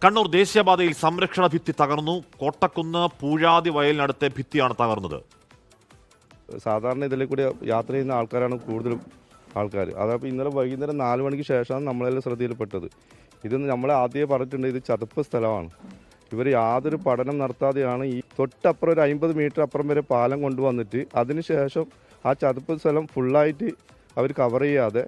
കണ്ണൂർ ദേശീയപാതയിൽ സംരക്ഷണ ഭിത്തി തകർന്നു. കോട്ടക്കുന്ന് പൂഴാതി വയലിനടുത്തെ ഭിത്തിയാണ് തകർന്നത്. സാധാരണ ഇതിലെ കൂടി യാത്ര ചെയ്യുന്ന ആൾക്കാരാണ് കൂടുതലും ആൾക്കാർ. അതപ്പോൾ ഇന്നലെ വൈകുന്നേരം 4 മണിക്ക് ശേഷമാണ് നമ്മളെല്ലാം ശ്രദ്ധയിൽപ്പെട്ടത്. ഇത് നമ്മളെ ആദ്യമേ പറഞ്ഞിട്ടുണ്ട്, ഇത് ചതുപ്പ് സ്ഥലമാണ്. ഇവർ യാതൊരു പഠനം നടത്താതെയാണ് ഈ തൊട്ടപ്പുറം ഒരു 50 മീറ്റർ അപ്പുറം വരെ പാലം കൊണ്ടുവന്നിട്ട് അതിനുശേഷം ആ ചതുപ്പ് സ്ഥലം ഫുള്ളായിട്ട് അവർ കവർ ചെയ്യാതെ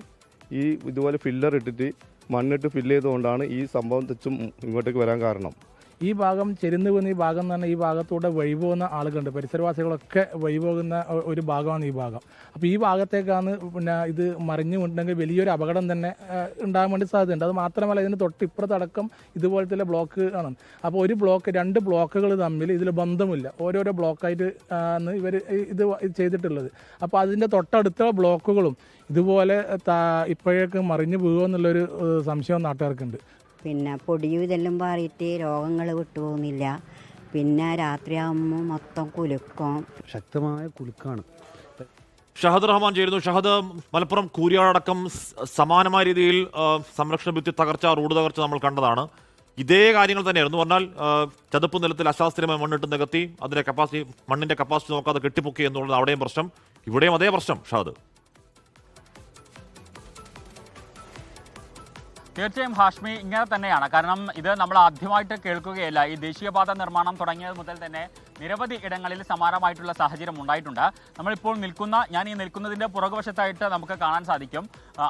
ഈ ഇതുപോലെ ഫില്ലർ ഇട്ടിട്ട് മണ്ണിട്ട് ഫില്ല് ചെയ്തുകൊണ്ടാണ് ഈ സംഭവം തിച്ചും ഇങ്ങോട്ടേക്ക് വരാൻ കാരണം. ഈ ഭാഗം ചെരിഞ്ഞു പോകുന്ന ഈ ഭാഗം എന്ന് പറഞ്ഞാൽ ഈ ഭാഗത്തൂടെ വഴിപോകുന്ന ആളുകളുണ്ട്. പരിസരവാസികളൊക്കെ വഴിപോകുന്ന ഒരു ഭാഗമാണ് ഈ ഭാഗം. അപ്പോൾ ഈ ഭാഗത്തേക്കാണ് പിന്നെ ഇത് മറിഞ്ഞുകൊണ്ടെങ്കിൽ വലിയൊരു അപകടം തന്നെ ഉണ്ടാകാൻ വേണ്ടി സാധ്യതയുണ്ട്. അത് മാത്രമല്ല ഇതിന് തൊട്ടിപ്പുറത്തടക്കം ഇതുപോലത്തെ ബ്ലോക്ക് ആണ്. അപ്പോൾ ഒരു ബ്ലോക്ക് 2 ബ്ലോക്കുകൾ തമ്മിൽ ഇതിൽ ബന്ധമില്ല. ഓരോരോ ബ്ലോക്കായിട്ട് ആണ് ഇവർ ഇത് ചെയ്തിട്ടുള്ളത്. അപ്പോൾ അതിൻ്റെ തൊട്ടടുത്ത ബ്ലോക്കുകളും ഇതുപോലെ ഇപ്പോഴേക്ക് മറിഞ്ഞു പോകുമെന്നുള്ളൊരു സംശയം നാട്ടുകാർക്കുണ്ട്. പിന്നെ പൊടിയും ഇതെല്ലാം പാറിയിട്ട് രോഗങ്ങൾ വിട്ടുപോകുന്നില്ല. പിന്നെ രാത്രിയാകുമ്പോൾ മൊത്തം കുലുക്കം, ശക്തമായ കുലുക്കാണ്. ഷഹദ് റഹ്മാൻ ചേരുന്നു. ഷഹദ്, മലപ്പുറം കൂരിയാടക്കം സമാനമായ രീതിയിൽ സംരക്ഷണ ഭിത്തി തകർച്ച, റോഡ് തകർച്ച നമ്മൾ കണ്ടതാണ്. ഇതേ കാര്യങ്ങൾ തന്നെയായിരുന്നു. പറഞ്ഞാൽ ചതുപ്പ് നിലത്തിൽ അശാസ്ത്രീയമായി മണ്ണിട്ട് നികത്തി അതിന്റെ മണ്ണിന്റെ കപ്പാസിറ്റി നോക്കാതെ കെട്ടിപ്പൊക്കി എന്നുള്ളത് അവിടെയും പ്രശ്നം, ഇവിടെയും അതേ പ്രശ്നം. ഷഹദ്, തീർച്ചയായും ഹാഷ്മി, ഇങ്ങനെ തന്നെയാണ്. കാരണം ഇത് നമ്മൾ ആദ്യമായിട്ട് കേൾക്കുകയല്ല. ഈ ദേശീയപാത നിർമ്മാണം തുടങ്ങിയത് മുതൽ തന്നെ നിരവധി ഇടങ്ങളിൽ സമാനമായിട്ടുള്ള സാഹചര്യം ഉണ്ടായിട്ടുണ്ട്. നമ്മളിപ്പോൾ ഞാൻ ഈ നിൽക്കുന്നതിൻ്റെ പുറകുവശത്തായിട്ട് നമുക്ക് കാണാൻ സാധിക്കും.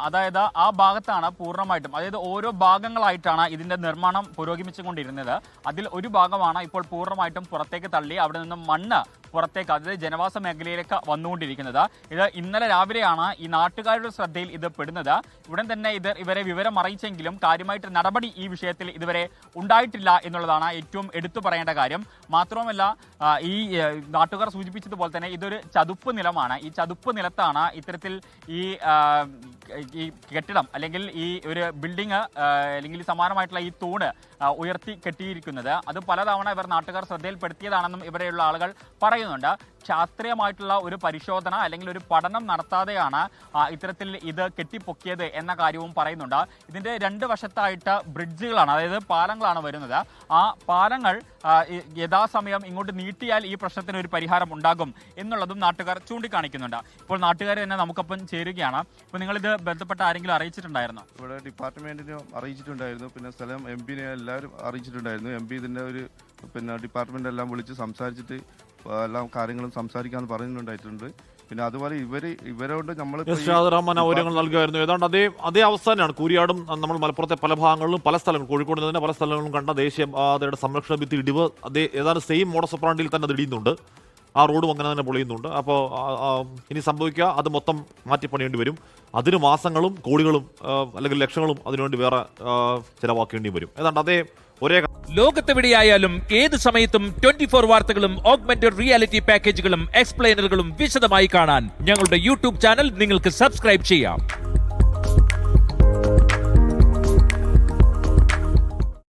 അതായത് ആ ഭാഗത്താണ് പൂർണ്ണമായിട്ടും, അതായത് ഓരോ ഭാഗങ്ങളായിട്ടാണ് ഇതിൻ്റെ നിർമ്മാണം പുരോഗമിച്ചുകൊണ്ടിരുന്നത്. അതിൽ ഒരു ഭാഗമാണ് ഇപ്പോൾ പൂർണ്ണമായിട്ടും പുറത്തേക്ക് തള്ളി അവിടെ നിന്നും മണ്ണ് പുറത്തേക്ക്, അതായത് ജനവാസ മേഖലയിലേക്ക് വന്നുകൊണ്ടിരിക്കുന്നത്. ഇത് ഇന്നലെ രാവിലെയാണ് ഈ നാട്ടുകാരുടെ ശ്രദ്ധയിൽ ഇത് പെടുന്നത്. ഉടൻ തന്നെ ഇവരെ വിവരം അറിയിച്ചെങ്കിലും കാര്യമായിട്ട് നടപടി ഈ വിഷയത്തിൽ ഇതുവരെ ഉണ്ടായിട്ടില്ല എന്നുള്ളതാണ് ഏറ്റവും എടുത്തു പറയേണ്ട കാര്യം. മാത്രവുമല്ല, ഈ നാട്ടുകാർ സൂചിപ്പിച്ചതുപോലെ തന്നെ ഇതൊരു ചതുപ്പ് നിലമാണ്. ഈ ചതുപ്പ് നിലത്താണ് ഇത്തരത്തിൽ ഈ കെട്ടിടം അല്ലെങ്കിൽ ഈ ഒരു ബിൽഡിങ് അല്ലെങ്കിൽ സമാനമായിട്ടുള്ള ഈ തൂണ് ഉയർത്തി കെട്ടിയിരിക്കുന്നത്. അത് പലതവണ നാട്ടുകാർ ശ്രദ്ധയിൽപ്പെടുത്തിയതാണെന്നും ഇവിടെയുള്ള ആളുകൾ പറയുന്നുണ്ട്. ശാസ്ത്രീയമായിട്ടുള്ള ഒരു പരിശോധന അല്ലെങ്കിൽ ഒരു പഠനം നടത്താതെയാണ് ഇത്തരത്തിൽ ഇത് കെട്ടിപ്പൊക്കിയത് എന്ന കാര്യവും പറയുന്നുണ്ട്. ഇതിൻ്റെ 2 വശത്തായിട്ട് ബ്രിഡ്ജുകളാണ്, അതായത് പാലങ്ങളാണ് വരുന്നത്. ആ പാലങ്ങൾ യഥാസമയം ഇങ്ങോട്ട് നീട്ടിയാൽ ഈ പ്രശ്നത്തിന് ഒരു പരിഹാരം ഉണ്ടാകും എന്നുള്ളതും നാട്ടുകാർ ചൂണ്ടിക്കാണിക്കുന്നുണ്ട്. ഇപ്പോൾ നാട്ടുകാർ തന്നെ നമുക്കൊപ്പം ചേരുകയാണ്. ഇപ്പോൾ നിങ്ങളിത് ബന്ധപ്പെട്ട ആരെങ്കിലും അറിയിച്ചിട്ടുണ്ടായിരുന്നോ? ഇവിടെ ഡിപ്പാർട്ട്മെന്റിനെ അറിയിച്ചിട്ടുണ്ടായിരുന്നു, പിന്നെ സ്ഥലം MP എല്ലാവരും അറിയിച്ചിട്ടുണ്ടായിരുന്നു. MP ഇതിൻ്റെ ഒരു ഡിപ്പാർട്ട്മെന്റ് എല്ലാം വിളിച്ച് സംസാരിച്ചിട്ട് എല്ലാ കാര്യങ്ങളും സംസാരിക്കാമെന്ന് പറയുന്നുണ്ടായിട്ടുണ്ട്. പിന്നെ അതുപോലെ ഇവരോട് നമ്മൾ വിവരങ്ങൾ നൽകുമായിരുന്നു. ഏതാണ്ട് അതേ അവസ്ഥ തന്നെയാണ് കൂരിയാടും. നമ്മൾ മലപ്പുറത്തെ പല ഭാഗങ്ങളിലും പല സ്ഥലങ്ങളും, കോഴിക്കോട് തന്നെ പല സ്ഥലങ്ങളിലും കണ്ട ദേശീയപാതയുടെ സംരക്ഷണ ഭിത്തി ഇടിവ് ഏതാണ്ട് സെയിം മോഡസ് ഓപ്പറാണ്ടിയിൽ തന്നെ അത് ഇടിയുന്നുണ്ട്. ആ റോഡും അങ്ങനെ തന്നെ പൊളിയുന്നുണ്ട്. അപ്പോൾ ഇനി സംഭവിക്കുക അത് മൊത്തം മാറ്റിപ്പണിയേണ്ടി വരും. അതിന് മാസങ്ങളും കോടികളും അല്ലെങ്കിൽ ലക്ഷങ്ങളും അതിനുവേണ്ടി വേറെ ചിലവാക്കേണ്ടി വരും. ഏതാണ്ട് അതേ ഒരേ ലോകത്തെവിടെയായാലും ഏത് സമയത്തും 24 വാർത്തകളും ഓഗ്മെന്റഡ് റിയാലിറ്റി പാക്കേജുകളും എക്സ്പ്ലെയിനറുകളും വിശദമായി കാണാൻ ഞങ്ങളുടെ YouTube ചാനൽ നിങ്ങൾക്ക് സബ്സ്ക്രൈബ് ചെയ്യാം.